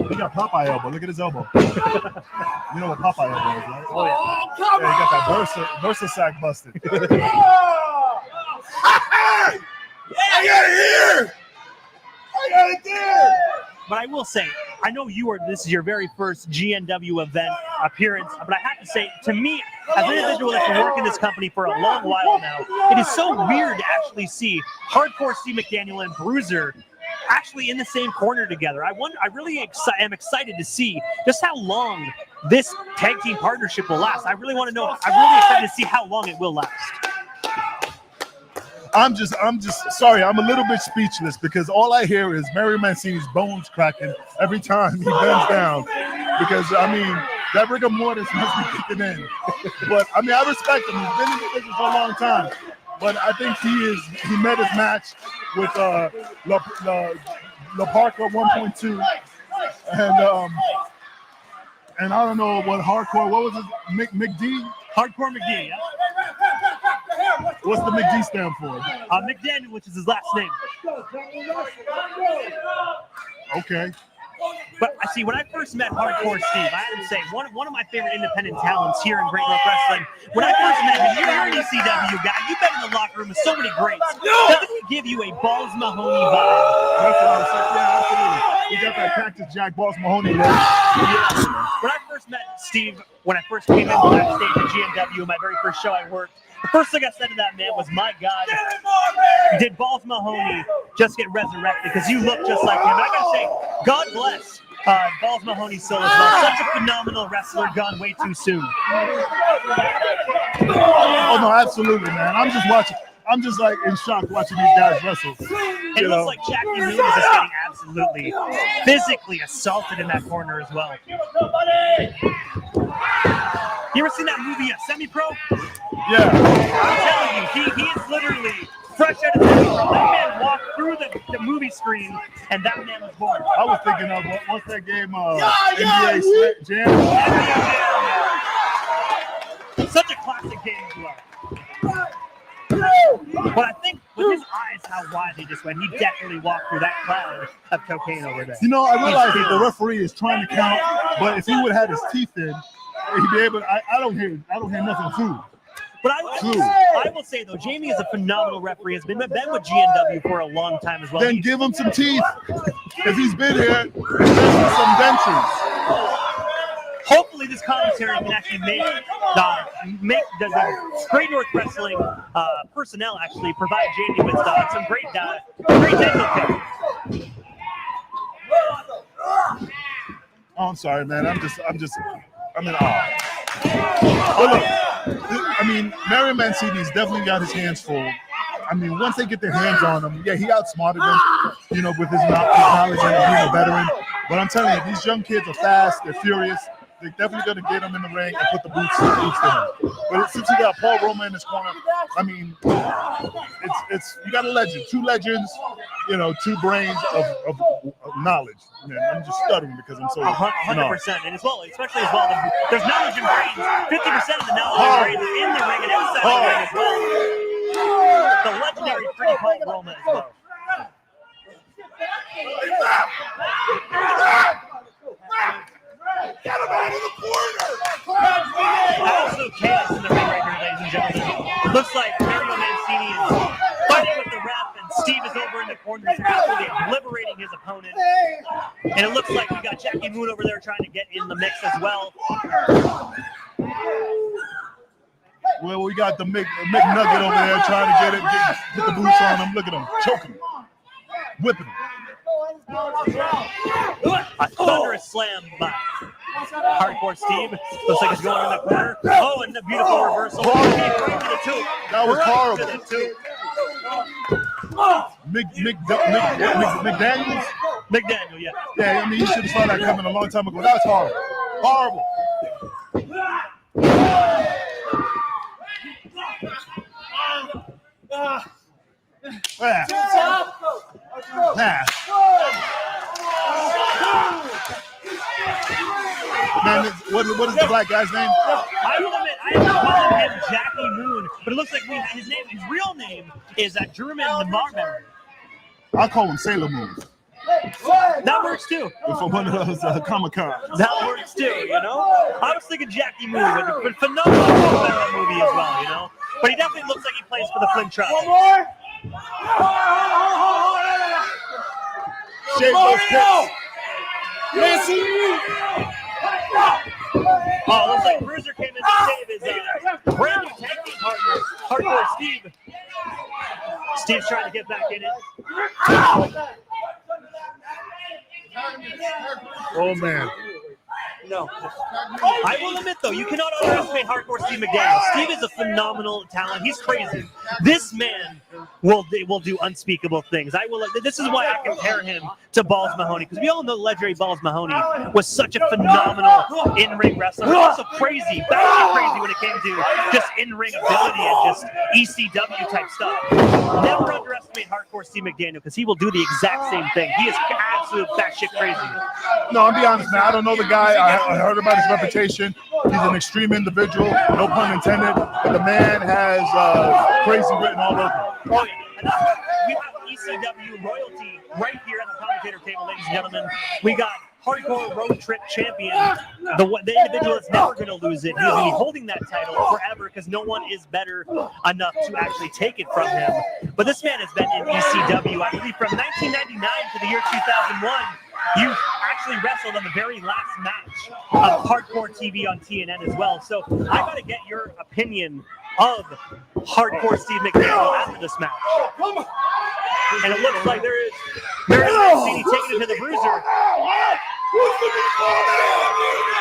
He got Popeye elbow. Look at his elbow. You know what Popeye elbow is, right? Oh, yeah. Yeah, he got that Bursa sack busted. I got it here! I got it there! But I will say, I know this is your very first GNW event appearance, but I have to say, to me, as an individual that's been working this company for a long while now, it is so weird to actually see Hardcore Steve McDaniel and Bruiser actually in the same corner together. I really am excited to see just how long this tag team partnership will last. I really want to know. I'm really excited to see how long it will last. I'm just sorry. I'm a little bit speechless because all I hear is Mario Mancini's bones cracking every time he bends down. Because that rigor mortis must be kicking in. But I respect him. He's been in the business for a long time. But I think he met his match with La Parka 1.2, and I don't know what hardcore. What was it? McD? Hardcore McD. Yeah. What's the McD stand for? McDaniel, which is his last name. Okay. But I see, when I first met Hardcore Steve, I have to say, one of my favorite independent talents here in Great North Wrestling. When I first met him, you're an ECW guy. You've been in the locker room with so many greats. Doesn't he give you a Balls Mahoney vibe? That's what I was saying. Yeah, absolutely. You got that Cactus Jack Balls Mahoney look. When I first met Steve, when I first came in backstage at GNW, my very first show I worked, the first thing I said to that man was, my God, did Balls Mahoney just get resurrected? Because you look just like him. And I got to say, God bless Balls Mahoney's soul as well. Such a phenomenal wrestler, gone way too soon. Oh, no, absolutely, man. I'm just like in shock watching these guys wrestle. And it looks like Jackie Moon is just getting absolutely physically assaulted in that corner as well. You ever seen that movie, Semi-Pro? Yeah. I'm telling you, he is literally fresh out of Semi-Pro. That man walked through the movie screen, and that man was born. I was thinking of, what's that game, NBA Jam? NBA Jam. Such a classic game as well. But I think with his eyes, how wide they just went, he definitely walked through that cloud of cocaine over there. You know, I realize that the referee is trying to count, but if he would have had his teeth in, he'd be able to, I don't hear nothing too. But I will say though, Jamie is a phenomenal referee. Has been with GNW for a long time as well. Then give him some teeth. If he's been here, invest in some dentures. Hopefully, this commentary can actually make the Great North Wrestling personnel actually provide Jamie with some great dental care. Oh, I'm sorry, man. I'm in awe. But look, I mean, Mario Mancini's definitely got his hands full. I mean, once they get their hands on him, yeah, he outsmarted them, you know, with his knowledge and being a veteran. But I'm telling you, these young kids are fast, they're furious. They're definitely going to get him in the ring and put the boots to him. But since you got Paul Roma in his corner, I mean, it's you got a legend, two legends, you know, two brains of knowledge. Man, I'm just stuttering because I'm so 100%, and as well, especially as well, there's knowledge and brains. 50% of the knowledge and brains are in the ring and outside the ring as well. The legendary Pretty Paul Roma as well. Get him out of the corner! Also chaos in the ring right here, ladies and gentlemen. Looks like Mario Mancini is fighting with the ref, and Steve is over in the corner, absolutely obliterating his opponent. And it looks like we got Jackie Moon over there trying to get in the mix as well. Well, we got the McNugget over there trying to get the boots on him. Look at him, choking him, whipping him. A thunderous slam by Hardcore Steve. Looks like he's going in the corner. Oh, and a beautiful reversal. That was horrible. McDaniels? McDaniel, yeah. Yeah, I mean, you should have saw that coming a long time ago. That was horrible. Horrible. Man, what is the black guy's name? I will admit, I am calling him Jackie Moon, but it looks like his real name is German Marbury. I'll call him Sailor Moon. That works too. For one of those Comic-Con. That works too, you know? I was thinking Jackie Moon, but phenomenal movie as well, you know? But he definitely looks like he plays for the Flint Tribe. One more. Shave those pits. Oh, looks like Bruiser came in to save his brand new tag team partner, Hardcore Steve. Steve's trying to get back in it. Oh, man. No. I will admit, though, you cannot underestimate Hardcore Steve McDaniel. Steve is a phenomenal talent. He's crazy. This man will do unspeakable things. This is why I compare him to Balls Mahoney, because we all know legendary Balls Mahoney was such a phenomenal in-ring wrestler, but also crazy, batshit crazy when it came to just in-ring ability and just ECW type stuff. Never underestimate Hardcore Steve McDaniel, because he will do the exact same thing. He is absolute batshit crazy. No, I'll be honest, man. I don't know the guy. I heard about his reputation. He's an extreme individual, no pun intended. But the man has crazy written all over him. Oh, yeah. We have ECW royalty right here at the commentator table, ladies and gentlemen. We got Hardcore Road Trip Champion. The individual is never going to lose it. He's going to be holding that title forever because no one is better enough to actually take it from him. But this man has been in ECW, I believe, from 1999 to the year 2001. You actually wrestled on the very last match of Hardcore TV on TNN as well. So I got to get your opinion of Hardcore Steve McDaniel after this match. And it looks like there is Mancini taking it to the Bruiser.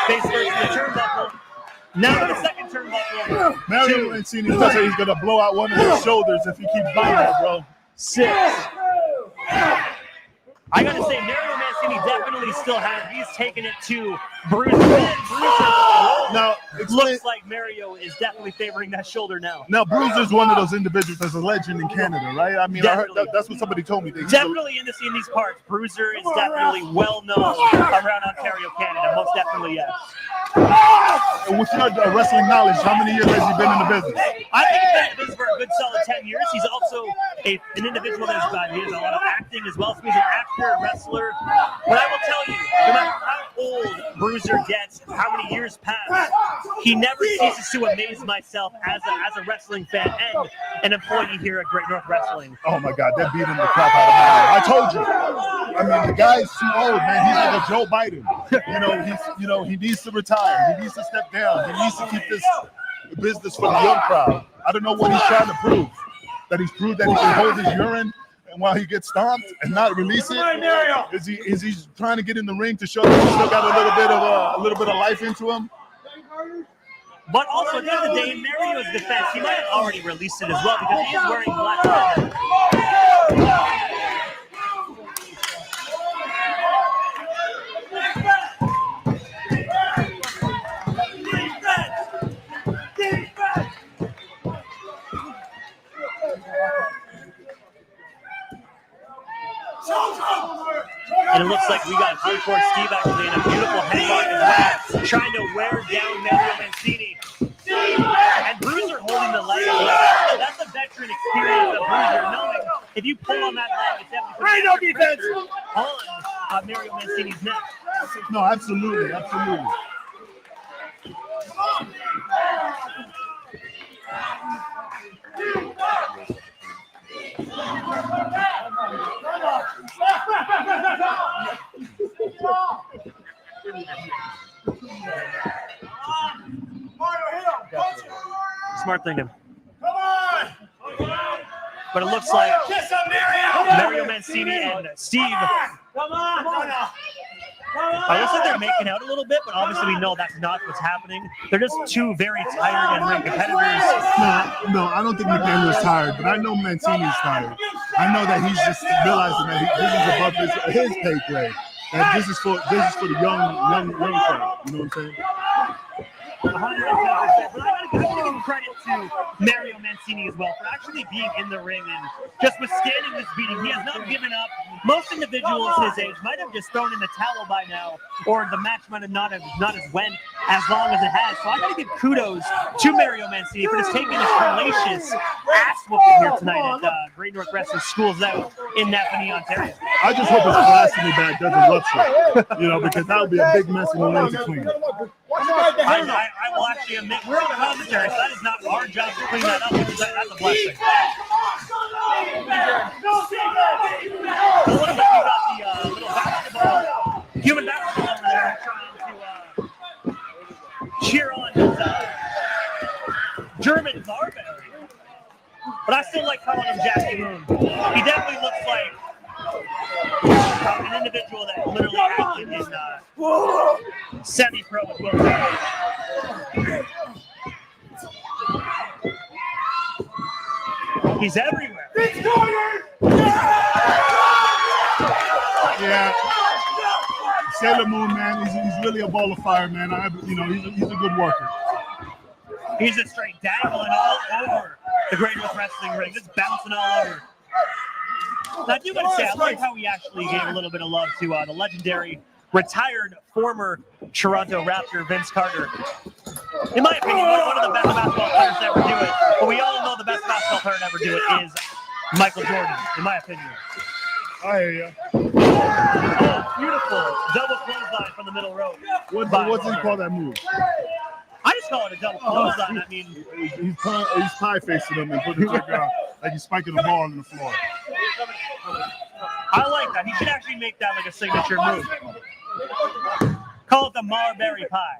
Face first in the turnbuckle. Now the second turnbuckle. Mario Mancini looks like he's going to blow out one of his shoulders if he keeps doing it, bro. 6. I gotta say, Mario Mancini definitely still he's taken it to Bruiser. Now, looks like Mario is definitely favoring that shoulder now. Now, Bruiser's one of those individuals that's a legend in Canada, right? I mean, I heard that's what somebody told me. Definitely in these parts. Bruiser is definitely well known around Ontario, Canada. Most definitely, yes. With your wrestling knowledge, how many years has he been in the business? I think he's been in the business for a good solid 10 years. He's also an individual that he has a lot of acting as well. So he's an actor, wrestler. But I will tell you, no matter how old Bruiser gets, how many years pass, he never ceases to amaze myself as a wrestling fan and an employee here at Great North Wrestling. Oh my God, they're beating the crap out of him. I told you. I mean, the guy's too old, man. He's like a Joe Biden. He needs to retire. He needs to step down. He needs to keep this business for the young crowd. I don't know what he's trying to prove. That he's proved that he can hold his urine and while he gets stomped and not release it. Is he trying to get in the ring to show that he's still got a little bit of life into him? But also, at the end of the day, in Mario's defense, he might have already released it as well because he is wearing black leather. And it looks like we got Hardcore Steve actually in a beautiful headlock as well, trying to wear down Mario Mancini. And Bruiser holding the leg. That's a veteran experience of Bruiser, knowing if you pull on that leg, it's definitely pressure on Mario Mancini's neck. No, absolutely. Smart thinking. But it looks like Mario Mancini and Steve. It looks like they're making out a little bit, but obviously we know that's not what's happening. They're just two very tired and ring competitors. No, I don't think McDaniel's tired, but I know Mancini's tired. I know that he's just realizing that this is above his pay grade. That this is for the young crowd. You know what I'm saying? 110%. But I gotta give credit to Mario Mancini as well for actually being in the ring and just withstanding this beating. He has not given up. Most individuals his age might have just thrown in the towel by now, or the match might have not went as long as it has. So I gotta give kudos to Mario Mancini for just taking this hellacious ass whooping here tonight at Great North Wrestling Schools Out in Napanee, Ontario. I just hope his blasphemy bag doesn't rupture, because that would be a big mess in the ring to clean. I will actually admit, we're on commentary, so that is not our job to clean that up, because that's a blessing. So what about you got the little basketball, human basketball over there trying to cheer on his German Barberry. But I still like calling him Jackie Moon. He definitely looks like an individual that literally acted in semi-pro with Will Ferrell. He's everywhere. Yeah. Sailor Moon, man, he's really a ball of fire, man. He's a good worker. He's just straight dangling all over the Great North Wrestling ring, just bouncing all over. Now, I do want to say, I like how he actually gave a little bit of love to the legendary retired former Toronto Raptor Vince Carter. In my opinion, one of the best basketball players to ever do it. But we all know the best basketball player to ever do it is Michael Jordan, in my opinion. I hear you. Oh, beautiful. Double clothesline from the middle rope. What's he call that move? I just call it a double clothesline. I mean, he's pie facing him and putting it like he's spiking the ball on the floor. I like that. He should actually make that like a signature move. Call it the Marberry Pie.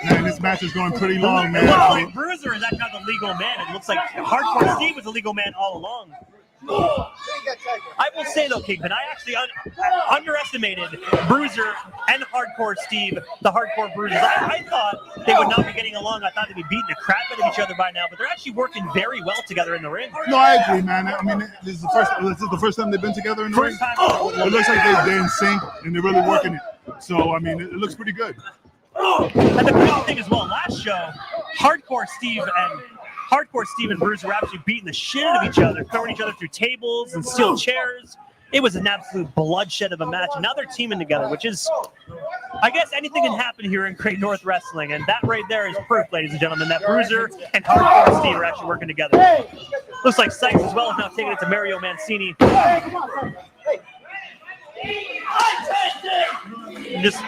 Man, this match is going pretty long, man. It looks like Bruiser is actually not the legal man. It looks like Hardcore Steve was the legal man all along. I will say though, Kingpin, I actually underestimated Bruiser and Hardcore Steve, the Hardcore Bruisers. I thought they would not be getting along. I thought they'd be beating the crap out of each other by now, but they're actually working very well together in the ring. No, I agree, man. I mean, this is the first time they've been together in the ring. It looks like they're in sync and they're really working it. So, I mean, it looks pretty good. And the crazy thing as well, last show, Hardcore Steve and Bruiser were actually beating the shit out of each other, throwing each other through tables and steel chairs. It was an absolute bloodshed of a match. And now they're teaming together, which is, I guess anything can happen here in Great North Wrestling. And that right there is proof, ladies and gentlemen, that Bruiser and Hardcore Steve are actually working together. Looks like Sykes as well is now taking it to Mario Mancini. Just,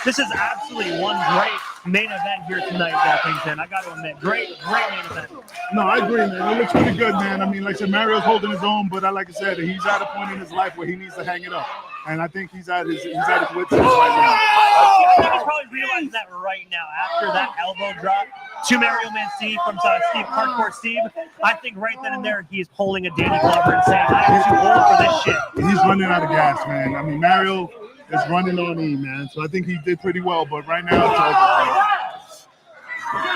this is absolutely one great main event here tonight, Washington. I got to admit, great main event. No, I agree, man. It looks pretty good, man. I mean, like I said, Mario's holding his own, but like I said, he's at a point in his life where he needs to hang it up. And I think he's at his wits' end right now. I think he's probably realizing that right now after that elbow drop to Mario Mancini from Steve Hardcore Steve. I think right then and there he's pulling a Danny Glover and saying, "I am too old for this shit." He's running out of gas, man. I mean, Mario is running on E, man. So I think he did pretty well, but right now it's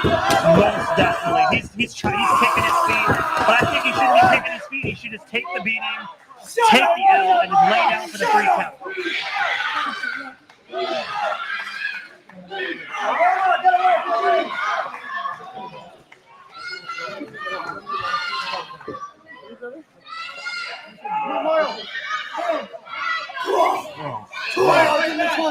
over. Most definitely. He's kicking his feet, but I think he shouldn't be kicking his feet. He should just take the beating, take the L, and just lay down for the 3 count.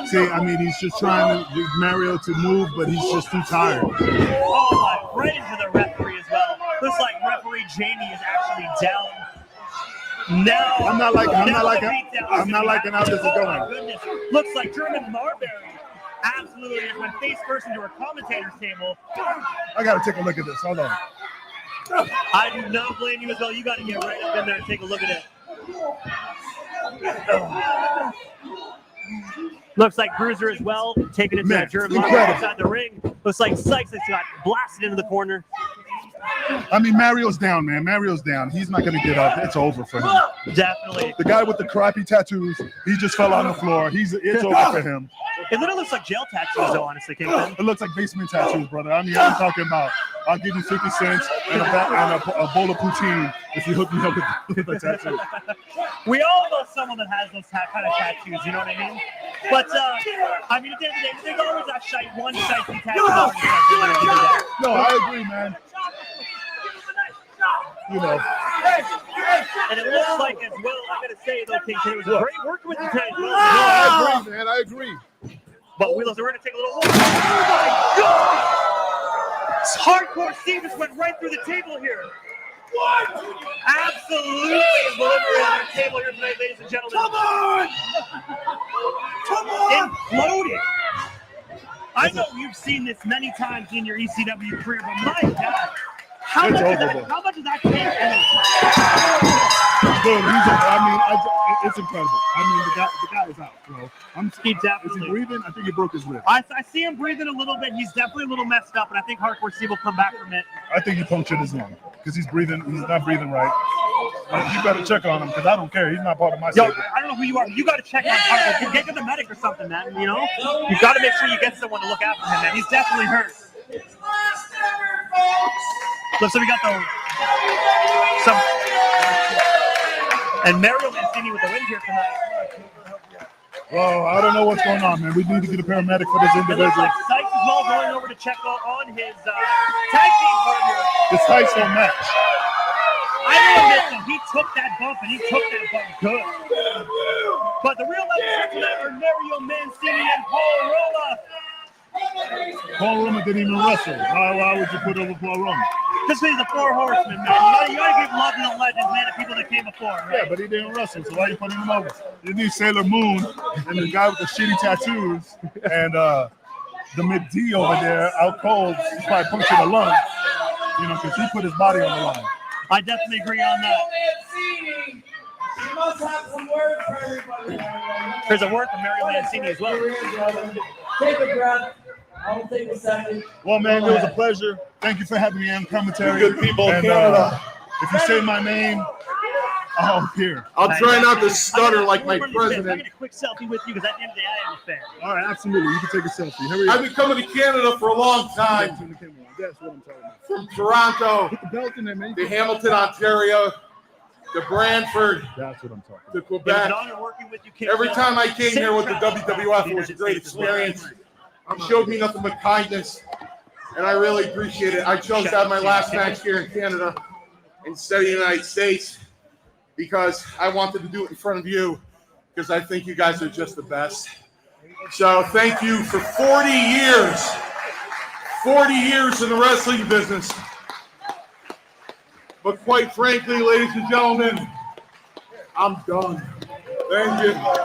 See, I mean, he's just trying to get Mario to move, but he's just too tired. Oh my, right into the referee as well. Looks like referee Jamie is actually down. Now, I'm not liking how this is oh going. my goodness. Looks like German Marbury absolutely just went face first into her commentator's table. I got to take a look at this. Hold on. I do not blame you as well. You got to get right up in there and take a look at it. Looks like Bruiser as well, taking it to that German outside the ring. Looks like Sykes has got blasted into the corner. I mean, Mario's down, man. Mario's down. He's not going to get up. It's over for him. Definitely. The guy with the crappy tattoos, he just fell on the floor. It's over for him. It literally looks like jail tattoos, though, honestly, Kingpin. It looks like basement tattoos, brother. I mean, I'm talking about, I'll give you 50 cents and a bowl of poutine if you hook me up with a tattoo. We all know someone that has those kind of tattoos, you know what I mean? But, I mean, at the end of the day, there's always that one shitey tattoo. No, I agree, man. You know. And it looks like as well, I'm going to say, though, Kingpin, it was great working with you tonight. No, I agree, man. I agree. But we're going to take a little hold. Oh, my God! Hardcore Steve just went right through the table here. What? Absolutely obliterated our table here tonight, ladies and gentlemen. Come on! Come on! Imploded. I know you've seen this many times in your ECW career, but my God. How much is that cake energy? Dude, it's incredible. I mean, the guy is out, bro. Is he breathing? I think he broke his rib. I see him breathing a little bit. He's definitely a little messed up, and I think Hardcore Steve will come back from it. I think he punctured his lung because he's not breathing right. You better check on him because I don't care. He's not part of my stable. I don't know who you are. You got to check on Hardcore. Get to the medic or something, man. You know, you got to make sure you get someone to look after him, man. He's definitely hurt. Looks like we got some and Mario Mancini with the win here tonight. Well, I don't know what's going on, man. We need to get a paramedic for this individual. It looks like Sykes is well going over to check on his tag team partner. The Sykes don't match. I will admit though, he took that bump and he took that bump good. But the real legends tonight are Mario Mancini and Paul Roma. Paul Roma didn't even wrestle. Why would you put over Paul Roma? Just he's the 4 horsemen, man. You gotta give love to the legends, man, the people that came before, right? Yeah, but he didn't wrestle, so why are you putting him over? You need Sailor Moon and the guy with the shitty tattoos and the McD over there out cold. He's probably punctured a lung, you know, because he put his body on the line. I definitely agree on that. You must have some words for everybody. There's a word from Mario Mancini as well. Take a breath. I'll take a second. Well, man, it was a pleasure. Thank you for having me on commentary. Good people in and, Canada. If you say my name, I'll appear. I'll try not to stutter like my I president. get a quick selfie with you because at the end of the day, I am a fan. All right, absolutely. You can take a selfie. Hurry I've up. been coming to Canada for a long time. That's what I'm talking about. From Toronto Put the belt in there, man. to Hamilton, Ontario, to Brantford, That's what I'm talking about. to It was Quebec. an honor working with you, King. Every time I came here with the WWF, it was a great experience. You showed me nothing but kindness, and I really appreciate it. I chose to have my last match here in Canada, instead of the United States because I wanted to do it in front of you because I think you guys are just the best. So thank you for 40 years. 40 years in the wrestling business. But quite frankly, ladies and gentlemen, I'm done. Thank you.